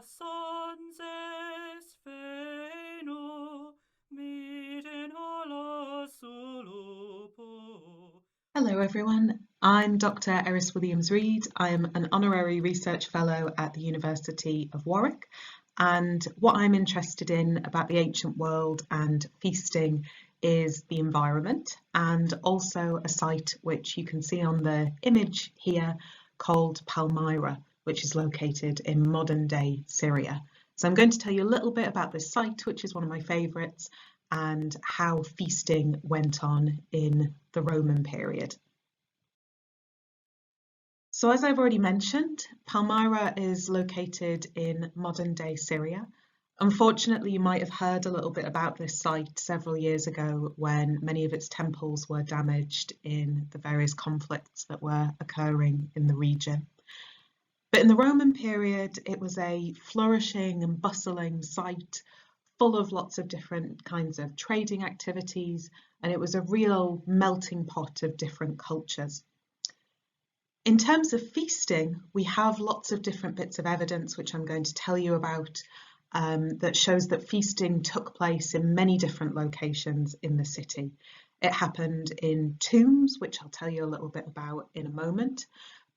Sonses Pheno, mitten holos solopo. Hello everyone, I'm Dr. Eris Williams-Reed. I'm an Honorary Research Fellow at the University of Warwick, and what I'm interested in about the ancient world and feasting is the environment, and also a site which you can see on the image here called Palmyra, which is located in modern-day Syria. So I'm going to tell you a little bit about this site, which is one of my favourites, and how feasting went on in the Roman period. So as I've already mentioned, Palmyra is located in modern-day Syria. Unfortunately, you might have heard a little bit about this site several years ago when many of its temples were damaged in the various conflicts that were occurring in the region. But in the Roman period, it was a flourishing and bustling site full of lots of different kinds of trading activities, and it was a real melting pot of different cultures. In terms of feasting, we have lots of different bits of evidence which I'm going to tell you about that shows that feasting took place in many different locations in the city. It happened in tombs, which I'll tell you a little bit about in a moment,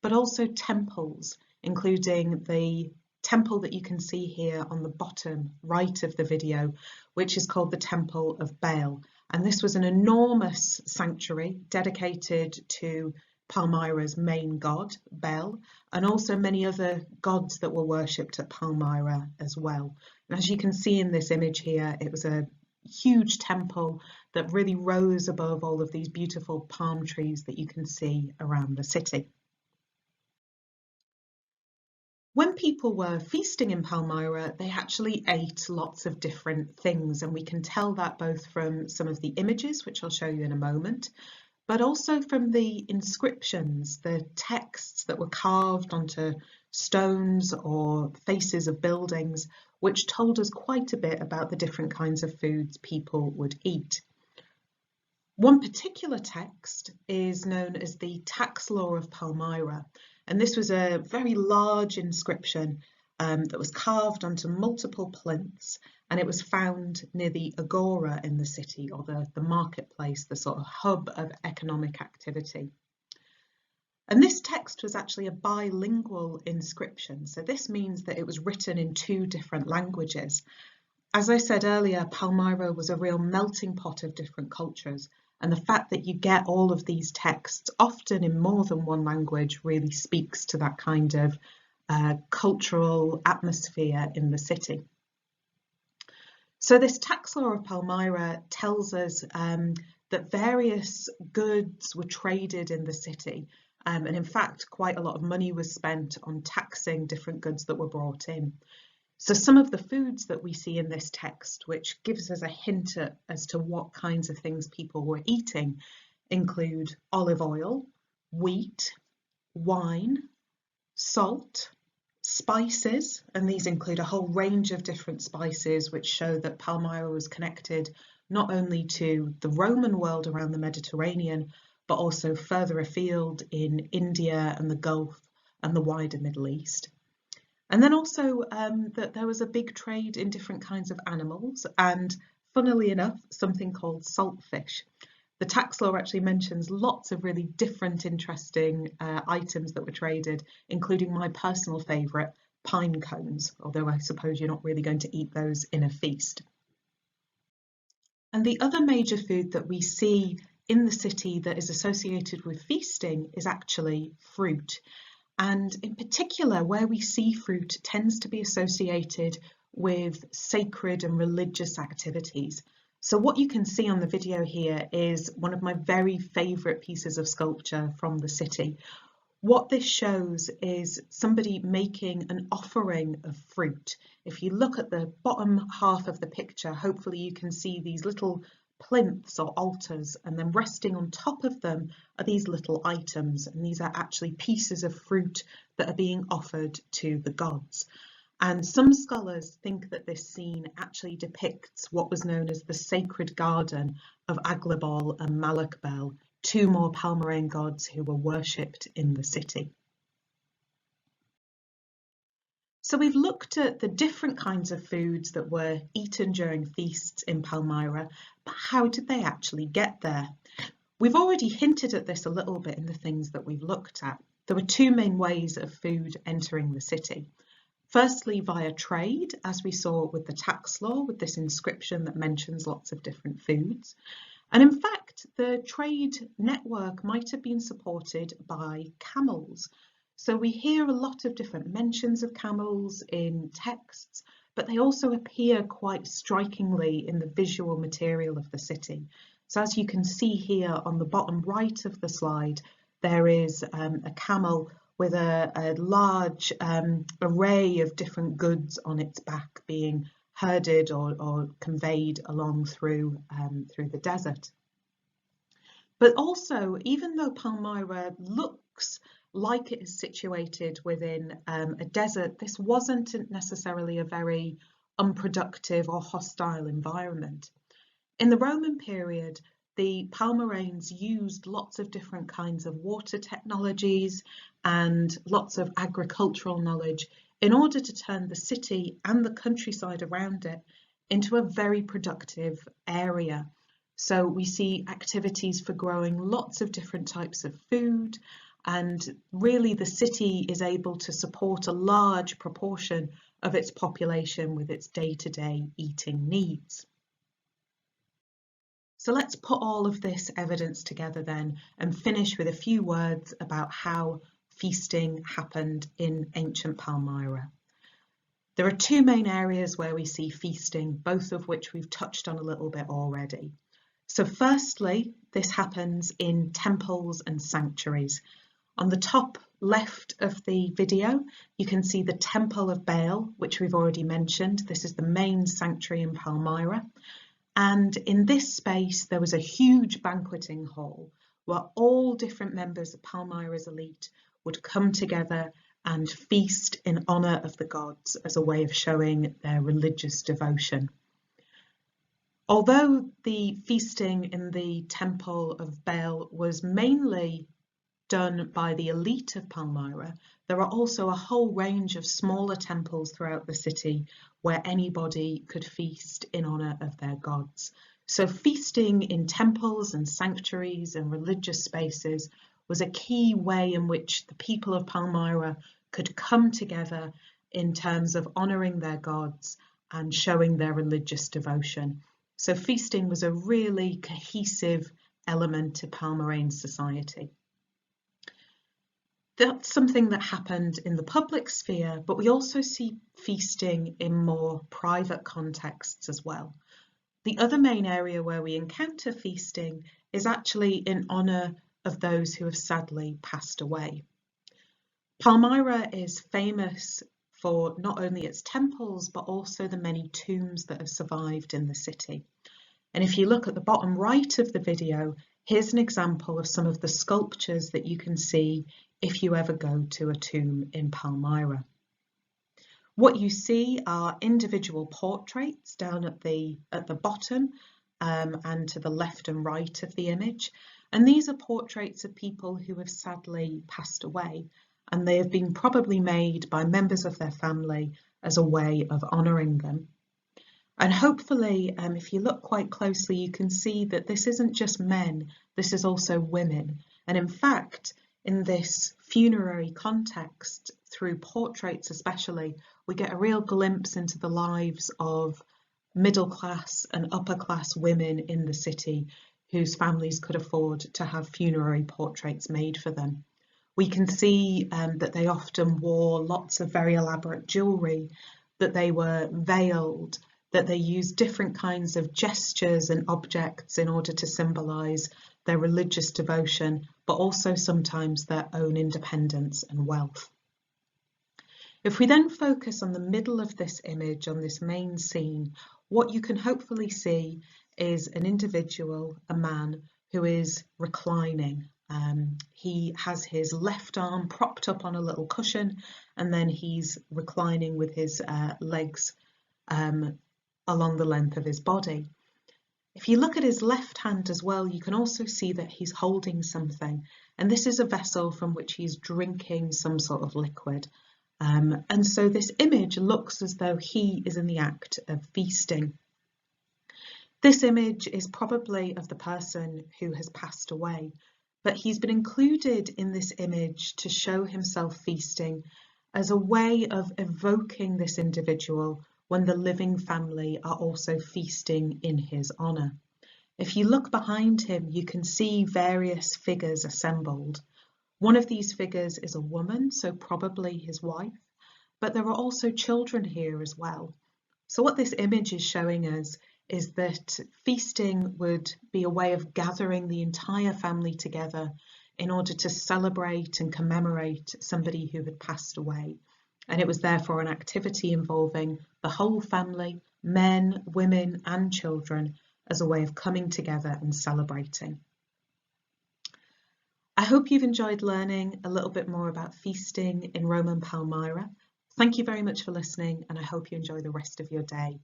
but also temples, including the temple that you can see here on the bottom right of the video, which is called the Temple of Baal. And this was an enormous sanctuary dedicated to Palmyra's main god, Baal, and also many other gods that were worshipped at Palmyra as well. And as you can see in this image here, it was a huge temple that really rose above all of these beautiful palm trees that you can see around the city. When people were feasting in Palmyra, they actually ate lots of different things, and we can tell that both from some of the images, which I'll show you in a moment, but also from the inscriptions, the texts that were carved onto stones or faces of buildings, which told us quite a bit about the different kinds of foods people would eat. One particular text is known as the Tax Law of Palmyra, and this was a very large inscription that was carved onto multiple plinths, and it was found near the agora in the city, or the marketplace, the sort of hub of economic activity. And this text was actually a bilingual inscription, so this means that it was written in two different languages. As I said earlier, Palmyra was a real melting pot of different cultures, and the fact that you get all of these texts, often in more than one language, really speaks to that kind of cultural atmosphere in the city. So this tax law of Palmyra tells us that various goods were traded in the city, and in fact quite a lot of money was spent on taxing different goods that were brought in. So some of the foods that we see in this text, which gives us a hint as to what kinds of things people were eating, include olive oil, wheat, wine, salt, spices, and these include a whole range of different spices which show that Palmyra was connected not only to the Roman world around the Mediterranean, but also further afield in India and the Gulf and the wider Middle East. And then also that there was a big trade in different kinds of animals, and funnily enough, something called saltfish. The tax law actually mentions lots of really different, interesting items that were traded, including my personal favourite, pine cones, although I suppose you're not really going to eat those in a feast. And the other major food that we see in the city that is associated with feasting is actually fruit. And in particular, where we see fruit tends to be associated with sacred and religious activities. So what you can see on the video here is one of my very favourite pieces of sculpture from the city. What this shows is somebody making an offering of fruit. If you look at the bottom half of the picture, hopefully you can see these little plinths or altars, and then resting on top of them are these little items, and these are actually pieces of fruit that are being offered to the gods. And some scholars think that this scene actually depicts what was known as the sacred garden of Aglabol and Malakbel, two more Palmyrene gods who were worshipped in the city. So we've looked at the different kinds of foods that were eaten during feasts in Palmyra, but how did they actually get there? We've already hinted at this a little bit in the things that we've looked at. There were two main ways of food entering the city. Firstly, via trade, as we saw with the tax law, with this inscription that mentions lots of different foods. And in fact, the trade network might have been supported by camels. So we hear a lot of different mentions of camels in texts, but they also appear quite strikingly in the visual material of the city. So as you can see here on the bottom right of the slide, there is a camel with a large array of different goods on its back being herded or conveyed along through the desert. But also, even though Palmyra looks like it is situated within a desert, this wasn't necessarily a very unproductive or hostile environment. In the Roman period, the Palmyrranes used lots of different kinds of water technologies and lots of agricultural knowledge in order to turn the city and the countryside around it into a very productive area. So we see activities for growing lots of different types of food, and really the city is able to support a large proportion of its population with its day-to-day eating needs. So let's put all of this evidence together then and finish with a few words about how feasting happened in ancient Palmyra. There are two main areas where we see feasting, both of which we've touched on a little bit already. So firstly, this happens in temples and sanctuaries. On the top left of the video, you can see the Temple of Baal, which we've already mentioned. This is the main sanctuary in Palmyra. And in this space, there was a huge banqueting hall where all different members of Palmyra's elite would come together and feast in honour of the gods as a way of showing their religious devotion. Although the feasting in the Temple of Baal was mainly done by the elite of Palmyra, there are also a whole range of smaller temples throughout the city where anybody could feast in honour of their gods. So feasting in temples and sanctuaries and religious spaces was a key way in which the people of Palmyra could come together in terms of honouring their gods and showing their religious devotion. So feasting was a really cohesive element to Palmyrene society. That's something that happened in the public sphere, but we also see feasting in more private contexts as well. The other main area where we encounter feasting is actually in honour of those who have sadly passed away. Palmyra is famous for not only its temples, but also the many tombs that have survived in the city. And if you look at the bottom right of the video, here's an example of some of the sculptures that you can see if you ever go to a tomb in Palmyra. What you see are individual portraits down at the bottom and to the left and right of the image. And these are portraits of people who have sadly passed away, and they have been probably made by members of their family as a way of honouring them. And hopefully, if you look quite closely, you can see that this isn't just men, this is also women. And in fact, in this funerary context, through portraits especially, we get a real glimpse into the lives of middle class and upper class women in the city whose families could afford to have funerary portraits made for them. We can see that they often wore lots of very elaborate jewellery, that they were veiled, that they used different kinds of gestures and objects in order to symbolise their religious devotion, but also sometimes their own independence and wealth. If we then focus on the middle of this image, on this main scene, what you can hopefully see is an individual, a man, who is reclining. He has his left arm propped up on a little cushion, and then he's reclining with his legs along the length of his body. If you look at his left hand as well, you can also see that he's holding something, and this is a vessel from which he's drinking some sort of liquid. And so this image looks as though he is in the act of feasting. This image is probably of the person who has passed away, but he's been included in this image to show himself feasting as a way of evoking this individual when the living family are also feasting in his honour. If you look behind him, you can see various figures assembled. One of these figures is a woman, so probably his wife, but there are also children here as well. So what this image is showing us is that feasting would be a way of gathering the entire family together in order to celebrate and commemorate somebody who had passed away. And it was therefore an activity involving the whole family, men, women, and children, as a way of coming together and celebrating. I hope you've enjoyed learning a little bit more about feasting in Roman Palmyra. Thank you very much for listening, and I hope you enjoy the rest of your day.